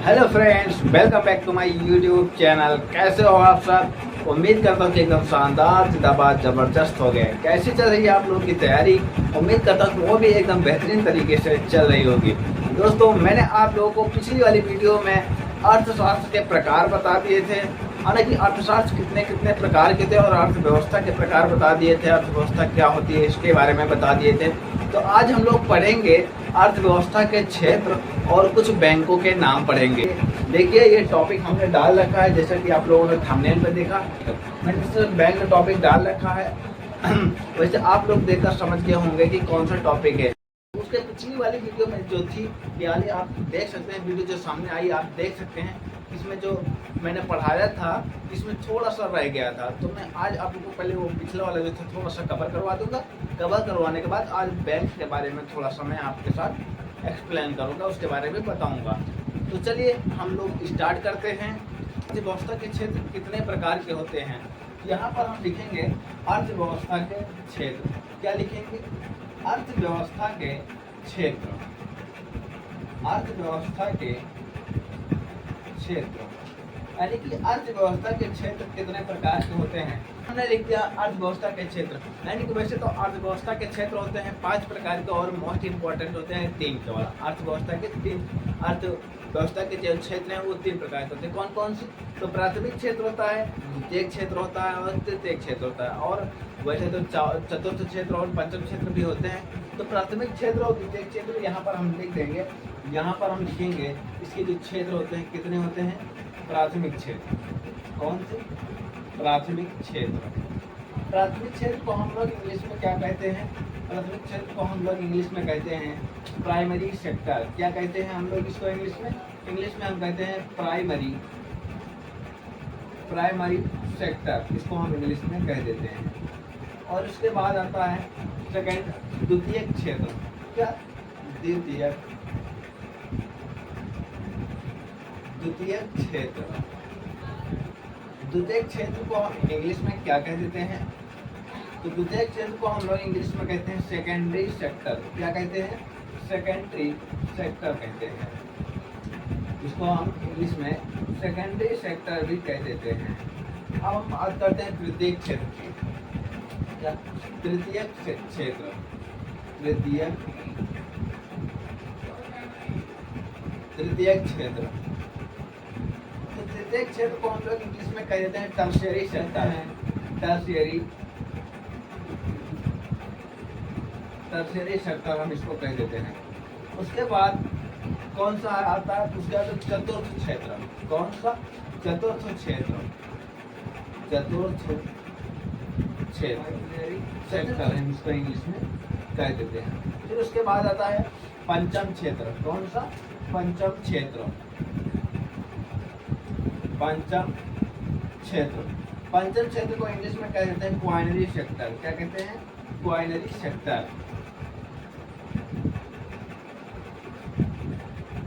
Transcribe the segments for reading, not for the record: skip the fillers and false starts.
Hello friends, welcome back to my YouTube channel. कैसे हो आप सब? उम्मीद करता हूँ कि एकदम शानदार, जिंदाबाद, ज़बरदस्त हो गए। कैसी चल रही है आप लोगों की तैयारी? उम्मीद करता हूँ कि वो भी एकदम बेहतरीन तरीके से चल रही होगी। दोस्तों, मैंने आप लोगों को पिछली वाली वीडियो में अर्थशास्त्र के प्रकार बता दिए थे, हालांकि अर्थशास्त्र कितने कितने प्रकार के थे और अर्थव्यवस्था के प्रकार बता दिए थे, अर्थव्यवस्था क्या होती है इसके बारे में बता दिए थे। तो आज हम लोग पढ़ेंगे अर्थव्यवस्था के क्षेत्र और कुछ बैंकों के नाम पढ़ेंगे। देखिए, ये टॉपिक हमने डाल रखा है, जैसा कि आप लोगों ने थंबनेल पे देखा, मैंने सिर्फ बैंक का टॉपिक डाल रखा है। वैसे आप लोग देखकर समझ गए होंगे कि कौन सा टॉपिक है। उसके पिछली वाली वीडियो में जो थी, यानी आप देख सकते हैं, वीडियो जो सामने आई आप देख सकते हैं, इसमें जो मैंने पढ़ाया था इसमें थोड़ा सा रह गया था। तो मैं आज आप लोगों को पहले वो पिछला वाला जो था थोड़ा सा कवर करवा दूंगा। कवर करवाने के बाद आज बैंक के बारे में थोड़ा सा मैं आपके साथ एक्सप्लेन करूंगा, उसके बारे में बताऊंगा। तो चलिए हम लोग स्टार्ट करते हैं। अर्थव्यवस्था के क्षेत्र कितने प्रकार के होते हैं? यहाँ पर हम लिखेंगे अर्थव्यवस्था के क्षेत्र। क्या लिखेंगे? अर्थव्यवस्था के क्षेत्र। अर्थव्यवस्था के क्षेत्र, यानी कि अर्थव्यवस्था के क्षेत्र कितने प्रकार के होते हैं। हमने लिख दिया अर्थव्यवस्था के क्षेत्र, यानी कि वैसे तो अर्थव्यवस्था के क्षेत्र होते हैं 5 प्रकार के और मोस्ट इंपॉर्टेंट होते हैं 3 केवल। अर्थव्यवस्था के 3 अर्थव्यवस्था के जो क्षेत्र हैं वो 3 प्रकार के होते हैं। कौन कौन से? तो प्राथमिक क्षेत्र होता है, द्वितीयक क्षेत्र होता है और तृतीयक क्षेत्र होता है। और वैसे तो चतुर्थ क्षेत्र और पंचम क्षेत्र भी होते हैं। तो प्राथमिक क्षेत्र और द्वितीयक क्षेत्र यहाँ पर हम लिख देंगे। यहाँ पर हम लिखेंगे इसके जो क्षेत्र होते हैं कितने होते हैं? प्राथमिक क्षेत्र। कौन से? प्राथमिक क्षेत्र। प्राथमिक क्षेत्र को हम लोग इंग्लिश में क्या कहते हैं? प्राथमिक क्षेत्र को हम लोग इंग्लिश में कहते हैं प्राइमरी सेक्टर। क्या कहते हैं हम लोग इसको इंग्लिश में? इंग्लिश में हम कहते हैं प्राइमरी सेक्टर, इसको हम इंग्लिश में कह देते हैं। और उसके बाद आता है सेकंड, द्वितीयक क्षेत्र। क्या? द्वितीयक क्षेत्र। द्वितीयक क्षेत्र को हम इंग्लिश में क्या कह देते हैं? तो द्वितीयक क्षेत्र को हम लोग इंग्लिश में कहते हैं सेकेंडरी सेक्टर। क्या कहते हैं? सेकेंडरी सेक्टर कहते हैं। इसको हम इंग्लिश में सेकेंडरी सेक्टर भी कह देते हैं। अब हम बात करते हैं तृतीयक क्षेत्र की। क्या? तृतीयक क्षेत्र। तृतीयक क्षेत्र। तृतीयक क्षेत्र को हम लोग इंग्लिश में कह देते हैं टर्शियरी सेक्टर है। टर्शियरी सेक्टर हम इसको कह देते हैं। उसके बाद कौन सा आता है? उसके बाद चतुर्थ क्षेत्र। कौन सा? चतुर्थ क्षेत्र सेक्टर हम इसको इंग्लिश में कह देते हैं। फिर उसके बाद आता है पंचम क्षेत्र। कौन सा? पंचम क्षेत्र। पंचम क्षेत्र को इंग्लिश में कह देते हैं क्वाइनरी सेक्टर। क्या कहते हैं? क्वाइनरी सेक्टर।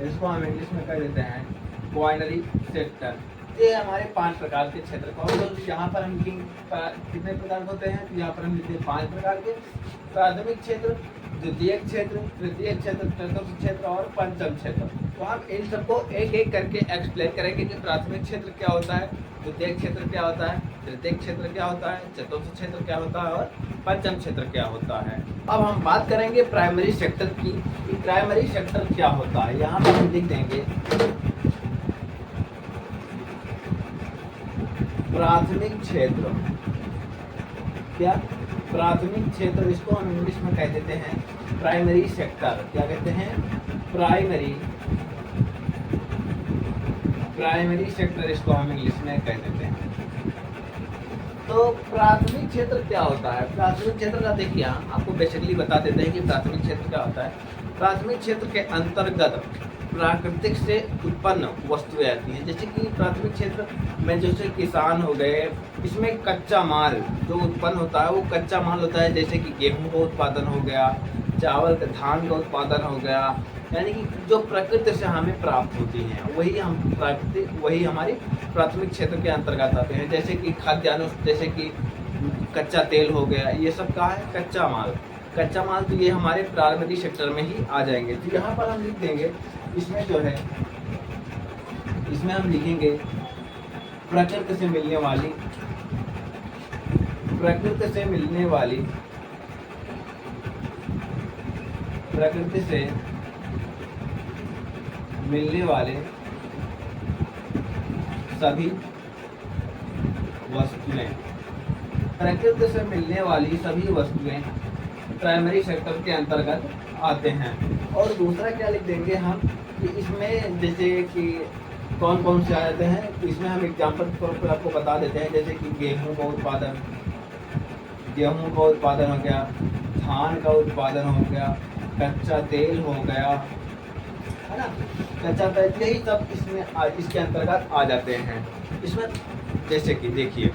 इसको हम इंग्लिश में कह देते हैं क्वाइनरी सेक्टर। ये हमारे 5 प्रकार के क्षेत्र को तो यहाँ पर हम कितने प्रकार होते हैं? तो यहाँ पर हम लिखते हैं 5 प्रकार के। प्राथमिक क्षेत्र, द्वितीयक क्षेत्र, तृतीयक क्षेत्र, चतुर्थ क्षेत्र और पंचम क्षेत्र। तो हम इन सबको एक एक करके एक्सप्लेन करेंगे कि प्राथमिक क्षेत्र क्या होता है, द्वितीयक क्षेत्र क्या होता है, तृतीयक क्षेत्र क्या होता है, चतुर्थ क्षेत्र क्या होता है और पंचम क्षेत्र क्या होता है। अब हम बात करेंगे प्राइमरी सेक्टर की। प्राइमरी सेक्टर क्या होता है? यहाँ पर हम लिख देंगे प्राथमिक क्षेत्र। क्या? प्राथमिक क्षेत्र। इसको हम इंग्लिश में कह देते हैं प्राइमरी सेक्टर। क्या कहते हैं? प्राइमरी सेक्टर इसको हम इंग्लिश में कह देते हैं। तो प्राथमिक क्षेत्र क्या होता है? प्राथमिक क्षेत्र का देखिए, आपको बेसिकली बता देते हैं कि प्राथमिक क्षेत्र क्या होता है। प्राथमिक क्षेत्र के अंतर्गत प्राकृतिक से उत्पन्न वस्तुएं आती हैं। जैसे कि प्राथमिक क्षेत्र में जैसे किसान हो गए, इसमें कच्चा माल जो उत्पन्न होता है वो कच्चा माल होता है। जैसे कि गेहूं का उत्पादन हो गया, चावल का, धान का उत्पादन हो गया, यानी कि जो प्रकृति से हमें प्राप्त होती हैं वही हमारी प्राथमिक क्षेत्र के अंतर्गत आते हैं। जैसे कि खाद्यान्न, जैसे कि कच्चा तेल हो गया, ये सब का है कच्चा माल। तो ये हमारे प्राइमरी सेक्टर में ही आ जाएंगे। तो यहाँ पर हम लिख देंगे इसमें जो है इसमें हम लिखेंगे प्रकृति से मिलने वाली, प्रकृति से मिलने वाली, प्रकृति से मिलने वाले सभी वस्तुएं, प्रकृति से मिलने वाली सभी वस्तुएं प्राइमरी सेक्टर के अंतर्गत आते हैं। और दूसरा क्या लिख देंगे हम कि इसमें जैसे कि कौन कौन से आ जाते हैं, तो इसमें हम एग्जाम्पल के तौर पर आपको बता देते हैं, जैसे कि गेहूं का उत्पादन, गेहूं का उत्पादन हो गया, धान का उत्पादन हो गया, कच्चा तेल हो गया, है ना, कच्चा तेल, यही सब इसमें इसके अंतर्गत आ जाते हैं। इसमें जैसे कि देखिए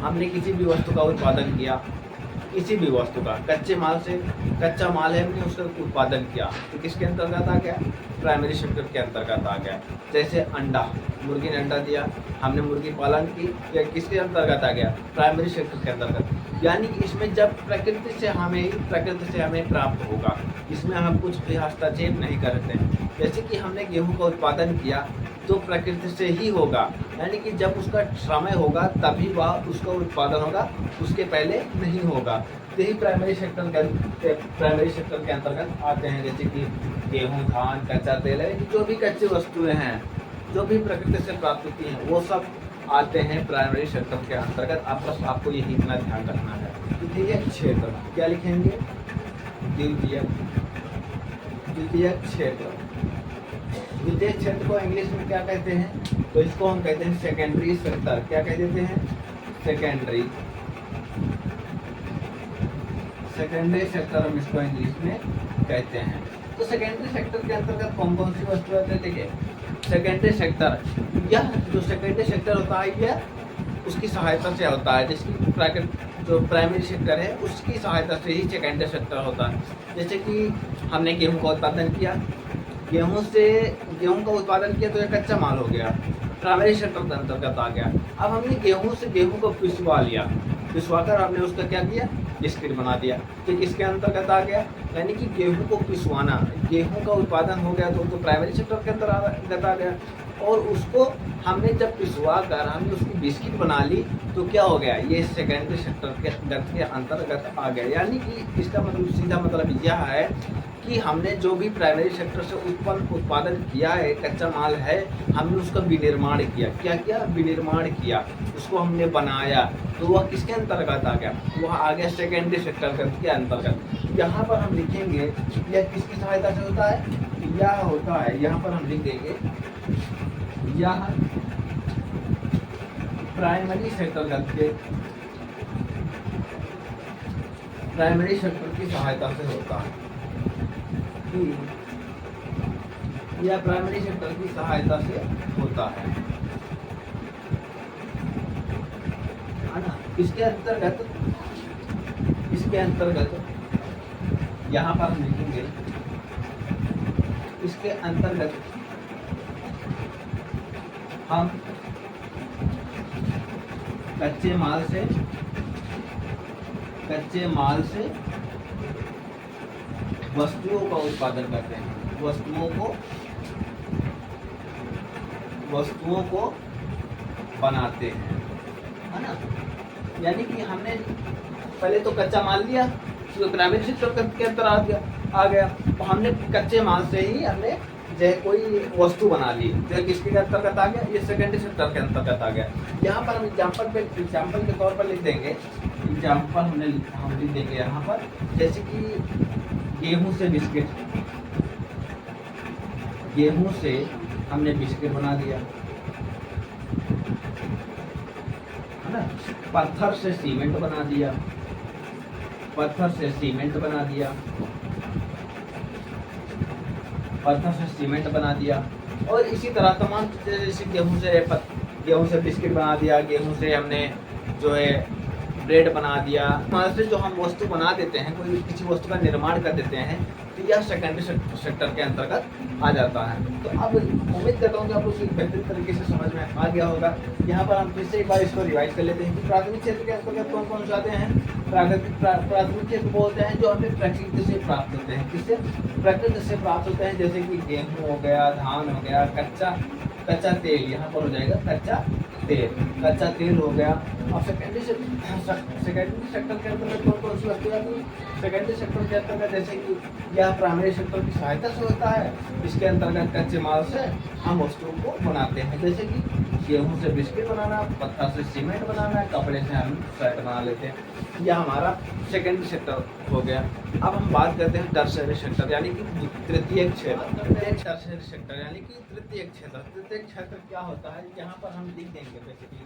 हमने किसी भी वस्तु का उत्पादन किया, किसी भी वस्तु का कच्चे माल से, कच्चा माल है हमने उसका उत्पादन किया तो किसके अंतर्गत आ गया, प्राइमरी सेक्टर के अंतर्गत आ गया। जैसे अंडा, मुर्गी ने अंडा दिया, हमने मुर्गी पालन की, या किसके अंतर्गत आ गया, प्राइमरी सेक्टर के अंतर्गत। यानी कि इसमें जब प्रकृति से हमें प्राप्त होगा, इसमें हम कुछ भी हस्तक्षेप नहीं करते हैं। जैसे कि हमने गेहूं का उत्पादन किया तो प्रकृति से ही होगा, यानी कि जब उसका समय होगा तभी वह उसका उत्पादन होगा, उसके पहले नहीं होगा। तो यही प्राइमरी सेक्टर के अंतर्गत आते हैं। जैसे कि गेहूं, धान, कच्चा तेल है, जो भी कच्ची वस्तुएं हैं जो भी प्रकृति से प्राप्त होती हैं वो सब आते हैं प्राइमरी सेक्टर के अंतर्गत। आपको यही इतना ध्यान रखना है। द्वितीयक क्षेत्र क्या लिखेंगे, द्वितीयक क्षेत्र। द्वितीयक क्षेत्र को इंग्लिश में क्या कहते हैं, तो इसको हम कहते हैं सेकेंडरी सेक्टर। क्या कह देते हैं, सेकेंडरी सेक्टर हम इसको इंग्लिश में कहते हैं। तो सेकेंडरी सेक्टर के अंतर्गत कौन कौन सी वस्तु आती है, देखिए सेकेंडरी सेक्टर, यह जो सेकेंडरी सेक्टर होता है यह उसकी सहायता से होता है, जिसकी जो प्राइमरी सेक्टर है उसकी सहायता से ही सेकेंडरी सेक्टर होता है। जैसे कि हमने गेहूं का उत्पादन किया, गेहूं का उत्पादन किया तो यह कच्चा माल हो गया, प्राइमरी सेक्टर के अंतर्गत आ गया। अब हमने गेहूं को पिसवा लिया, पिसवाकर हमने उसका क्या किया, बिस्किट बना दिया, तो किसके अंतर्गत आ गया, यानी कि गेहूं को पिसवाना, गेहूं का उत्पादन हो गया तो प्राइमरी सेक्टर के अंतर्गत आ गया। और उसको हमने जब पिसवा कर हमने उसकी बिस्किट बना ली तो क्या हो गया, ये सेकेंडरी सेक्टर के अंतर्गत आ गया। यानी कि इसका मतलब सीधा मतलब यह है कि हमने जो भी प्राइमरी सेक्टर से उत्पादन किया है, कच्चा माल है, हमने उसका विनिर्माण किया। क्या किया, विनिर्माण किया, उसको हमने बनाया, तो वह किसके अंतर्गत आ गया, वह आ गया सेकेंडरी सेक्टर के अंतर्गत। यहाँ पर हम लिखेंगे यह किसकी सहायता से होता है, यह होता है, यहाँ पर हम लिख देंगे यह प्राइमरी सेक्टर की सहायता से होता है, यह प्राइमरी सेक्टर की सहायता से होता है ना। इसके अंतर्गत यहाँ पर हम लिखेंगे, इसके अंतर्गत हम कच्चे माल से वस्तुओं का उत्पादन करते हैं, वस्तुओं को बनाते हैं, है ना। यानी कि हमने पहले तो कच्चा माल लिया तो प्राइमरी सेक्टर के अंदर आ गया, तो हमने कच्चे माल से ही हमने जो कोई वस्तु बना ली, जो किसके अंतर्गत आ गया, ये सेकेंडरी सेक्टर के अंतर्गत आ गया। यहाँ पर हम एग्जाम्पल के तौर पर लिख देंगे, हम लिख देंगे यहाँ पर, जैसे कि गेहूं से हमने बिस्किट बना दिया, है ना। पत्थर से सीमेंट बना दिया, पत्थर से सीमेंट बना दिया। और इसी तरह तमाम चीज़ें, जैसे गेहूं से बिस्किट बना दिया, गेहूं से हमने जो है ब्रेड बना दिया। माल से जो हम वस्तु बना देते हैं, कोई किसी वस्तु का निर्माण कर देते हैं, तो यह सेकेंडरी सेक्टर के अंतर्गत आ जाता है। तो अब उम्मीद करता हूँ कि आपको इसे बेहतर तरीके से समझ में आ गया होगा। यहाँ पर हम फिर से एक बार इसको रिवाइज कर लेते हैं कि प्राथमिक क्षेत्र के अंतर्गत कौन कौन से आते हैं। प्राथमिक क्षेत्र बोलते हैं जो हमें प्रकृति से प्राप्त होते हैं। किससे, प्रकृति से प्राप्त होते हैं, जैसे कि गेहूँ हो गया, धान हो गया, कच्चा तेल, यहाँ पर हो जाएगा कच्चा तेल, कच्चा तेल हो गया। अब सेकेंडरी सेक्टर के अंतर्गत कौन कौन सी वस्तु आती है? सेकेंडरी सेक्टर के अंतर्गत जैसे कि यह प्राइमरी सेक्टर की सहायता से होता है, इसके अंतर्गत कच्चे माल से हम वस्तुओं को बनाते हैं, जैसे कि गेहूं से बिस्किट बनाना, पत्थर से सीमेंट बनाना, कपड़े से हम शर्ट बना लेते हैं। यह हमारा सेकेंडरी सेक्टर हो गया। अब हम बात करते हैं टर्शियरी सेक्टर यानी कि तृतीयक क्षेत्र। टर्शियरी सेक्टर यानी कि तृतीयक क्षेत्र। तृतीयक क्षेत्र क्या होता है? यहाँ पर हम लिख देंगे बेसिकली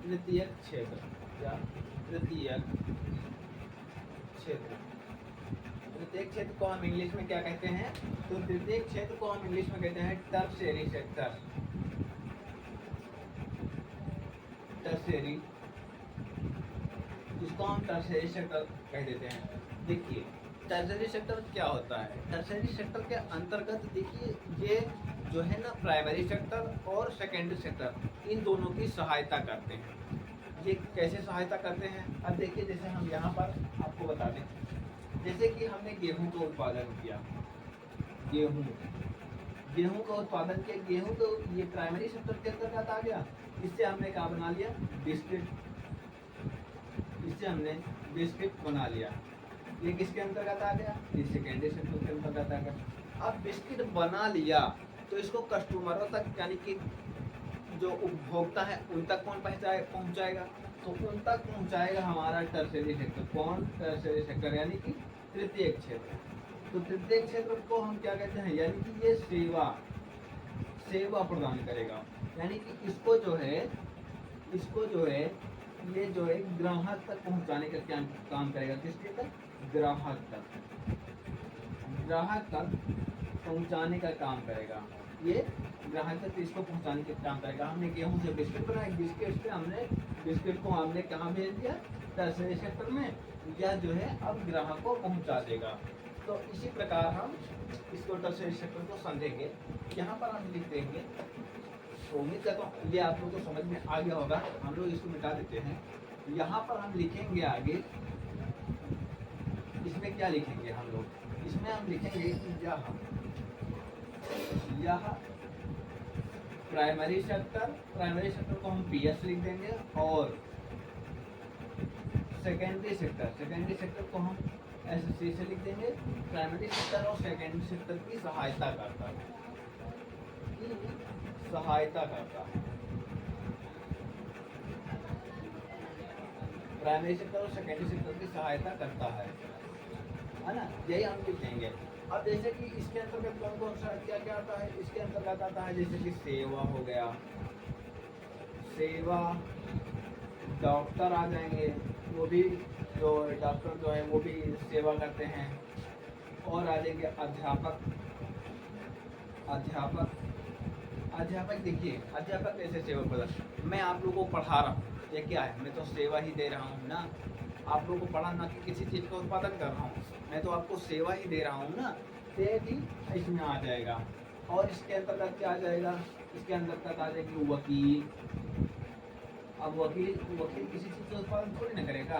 तृतीयक क्षेत्र या तृतीयक क्षेत्र। तृतीयक क्षेत्र को हम इंग्लिश में क्या कहते हैं? तो तृतीयक क्षेत्र को हम इंग्लिश में कहते हैं टर्शियरी सेक्टर। टर्शियरी, जिसको हम टर्शियरी सेक्टर कह देते हैं। देखिए टर्शियरी सेक्टर क्या होता है? टर्शियरी सेक्टर के अंतर्गत देखिए ये जो है ना प्राइमरी सेक्टर और सेकेंडरी सेक्टर इन दोनों की सहायता करते हैं। ये कैसे सहायता करते हैं? अब देखिए जैसे हम यहाँ पर आपको बता दें, जैसे कि हमने गेहूं का उत्पादन किया, गेहूं का उत्पादन किया, गेहूं तो ये प्राइमरी सेक्टर के अंतर्गत आ गया। इससे हमने क्या बना लिया? बिस्किट। इससे हमने बिस्किट बना लिया, ये किसके अंतर्गत आ गया? ये सेकेंडरी सेक्टर के अंतर्गत आ गया। अब बिस्किट बना लिया तो इसको कस्टमरों तक यानी कि जो उपभोक्ता है उन तक कौन पहुंचाएगा? तो उन तक पहुंचाएगा हमारा टर्शियरी सेक्टर। कौन? टर्शियरी सेक्टर यानी कि तृतीयक क्षेत्र। तो तृतीयक क्षेत्र को हम क्या कहते हैं? यानी कि ये सेवा प्रदान करेगा, यानी कि इसको जो है ये जो है ग्राहक तक पहुंचाने का क्या काम करेगा? किसके तक? ग्राहक तक पहुंचाने का काम करेगा। ये ग्राहक तक इसको पहुंचाने का काम करेगा। हमने गेहूं से बिस्किट बनाए, बिस्किट को हमने कहाँ भेज दिया? टर्शियरी सेक्टर में। यह जो है अब ग्राहक को पहुंचा देगा। तो इसी प्रकार हम इसको टर्शियरी सेक्टर को समझेंगे। यहाँ पर हम लिख देंगे, तो उम्मीद करता हूँ ये आप लोग को समझ में आ गया होगा। हम लोग इसको मिटा देते हैं। यहाँ पर हम लिखेंगे आगे, इसमें क्या लिखेंगे हम लोग? इसमें हम लिखेंगे कि यह प्राइमरी सेक्टर को हम PS लिख देंगे और सेकेंडरी सेक्टर को हम SC से लिख देंगे। प्राइमरी सेक्टर और सेकेंडरी सेक्टर की सहायता करता है, प्राइमरी सेक्टर और सेकेंडरी सेक्टर की सहायता करता है ना? यही हम लिखेंगे। अब जैसे कि इसके अंतर्गत कौन कौन सा क्या क्या आता है? इसके अंतर्गत आता है जैसे कि सेवा हो गया, डॉक्टर आ जाएंगे, वो भी जो डॉक्टर जो है वो भी सेवा करते हैं। और आ जाएंगे अध्यापक। देखिए अध्यापक कैसे सेवा प्रदान? मैं आप लोगों को पढ़ा रहा हूँ, ये क्या है? मैं तो सेवा ही दे रहा हूँ ना। आप लोगों को पढ़ाना कि किसी चीज़ का उत्पादन कर रहा हूँ, मैं तो आपको सेवा ही दे रहा हूँ ना। ये भी इसमें आ जाएगा। और इसके अंतर्गत क्या आ जाएगा? इसके अंतर्गत आ जाएगी वकील। अब वकील किसी चीज़ का उत्पादन थोड़ी ना करेगा।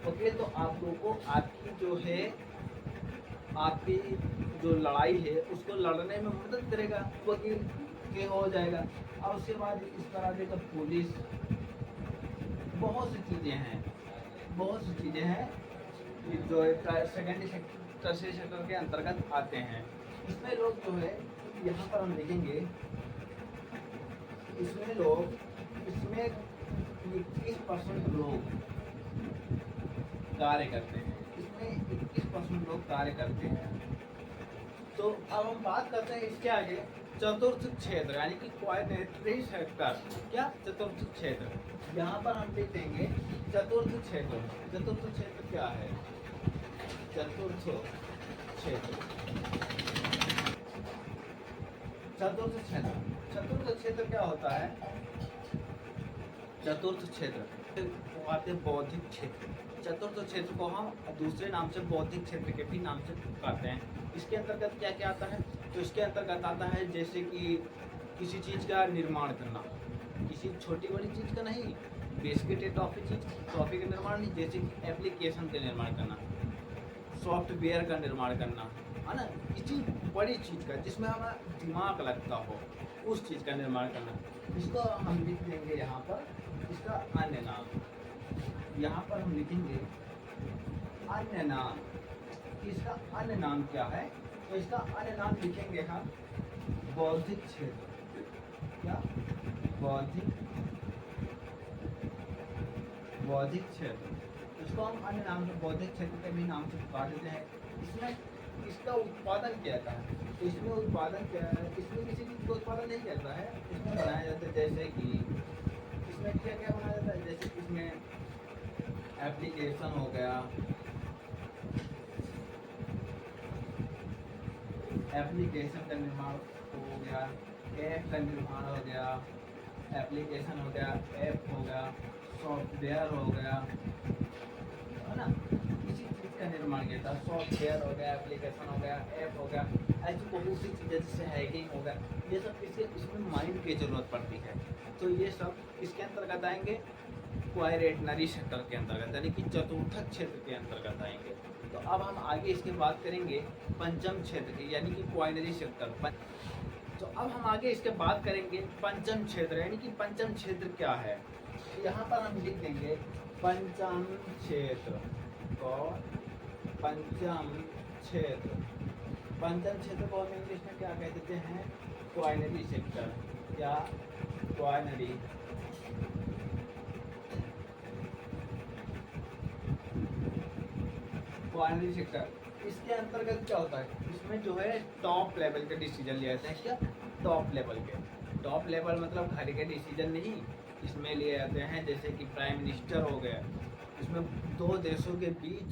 वकील तो आप लोगों को आपकी जो लड़ाई है उसको लड़ने में मदद करेगा, वकील के हो जाएगा। और उसके बाद इस पर आ जाएगा पुलिस। बहुत सी चीज़ें हैं जो सेकेंडरी टर्शियरी सेक्टर के अंतर्गत आते हैं। इसमें लोग जो है यहाँ पर हम लिखेंगे, इसमें 21% लोग कार्य करते हैं। इसमें 21% लोग कार्य करते हैं। तो अब हम बात करते हैं इसके आगे चतुर्थ क्षेत्र यानी कि क्वाड्रेटरी सेक्टर। क्या? चतुर्थ क्षेत्र। यहाँ पर हम लिख देंगे चतुर्थ क्षेत्र क्या है? चतुर्थ क्षेत्र क्या होता है? चतुर्थ क्षेत्र आते बौद्धिक क्षेत्र। चतुर्थ क्षेत्र को हम दूसरे नाम से बौद्धिक क्षेत्र के भी नाम से पुकारते हैं। इसके अंतर्गत क्या क्या आता है? तो इसके अंतर्गत आता है जैसे कि किसी चीज़ का निर्माण करना, किसी छोटी बड़ी चीज़ का नहीं, बिस्किट या टॉफ़ी का निर्माण नहीं, जैसे कि एप्लीकेशन का निर्माण करना, सॉफ्टवेयर का निर्माण करना, है ना, किसी बड़ी चीज़ का जिसमें हमारा दिमाग लगता हो, उस चीज़ का निर्माण करना। इसको हम लिख देंगे यहाँ पर इसका अन्य नाम। यहाँ पर हम लिखेंगे अन्य नाम। इसका अन्य नाम क्या है? तो इसका अन्य नाम लिखेंगे हम बौद्धिक क्षेत्र। क्या? बौद्धिक क्षेत्र। इसको हम अन्य नाम से बौद्धिक क्षेत्र के भी नाम से पुकार देते हैं। इसमें इसका उत्पादन क्या था? तो इसमें उत्पादन क्या है? इसमें किसी चीज़ का उत्पादन नहीं करता है। इसमें बनाया जाता है जैसे कि इसमें क्या क्या बनाया जाता है, जैसे इसमें एप्लीकेशन हो गया, एप्लीकेशन का निर्माण हो गया, ऐप का निर्माण हो गया, एप्लीकेशन हो गया, ऐप हो गया, सॉफ्टवेयर हो गया, है ना, इसी चीज़ का निर्माण किया था। सॉफ्टवेयर हो गया, एप्लीकेशन हो गया, ऐप हो गया, ऐसी बहुत सी चीज़ें जैसे हैकिंग हो गया, ये सब इसमें माइंड की ज़रूरत पड़ती है। तो ये सब इसके अंतर्गत आएंगे, क्वायरेटनरी सेक्टर के अंतर्गत, यानी कि चतुर्थक क्षेत्र के अंतर्गत आएंगे। तो अब हम आगे इसके बात करेंगे पंचम क्षेत्र की, यानी कि क्वायनरी सेक्टर। तो अब हम आगे इसके बात करेंगे पंचम क्षेत्र, यानी कि पंचम क्षेत्र क्या है। यहाँ पर हम लिख देंगे पंचम क्षेत्र को, पंचम क्षेत्र। पंचम क्षेत्र को हम इंग्लिश में क्या कह देते हैं? क्वायनरी सेक्टर या क्वायनरी क्वायनरी सेक्टर। इसके अंतर्गत क्या होता है? इसमें जो है टॉप लेवल के डिसीजन लिए जाते हैं। क्या? टॉप लेवल के। टॉप लेवल मतलब घर के डिसीजन नहीं, इसमें लिए जाते हैं जैसे कि प्राइम मिनिस्टर हो गया। इसमें दो देशों के बीच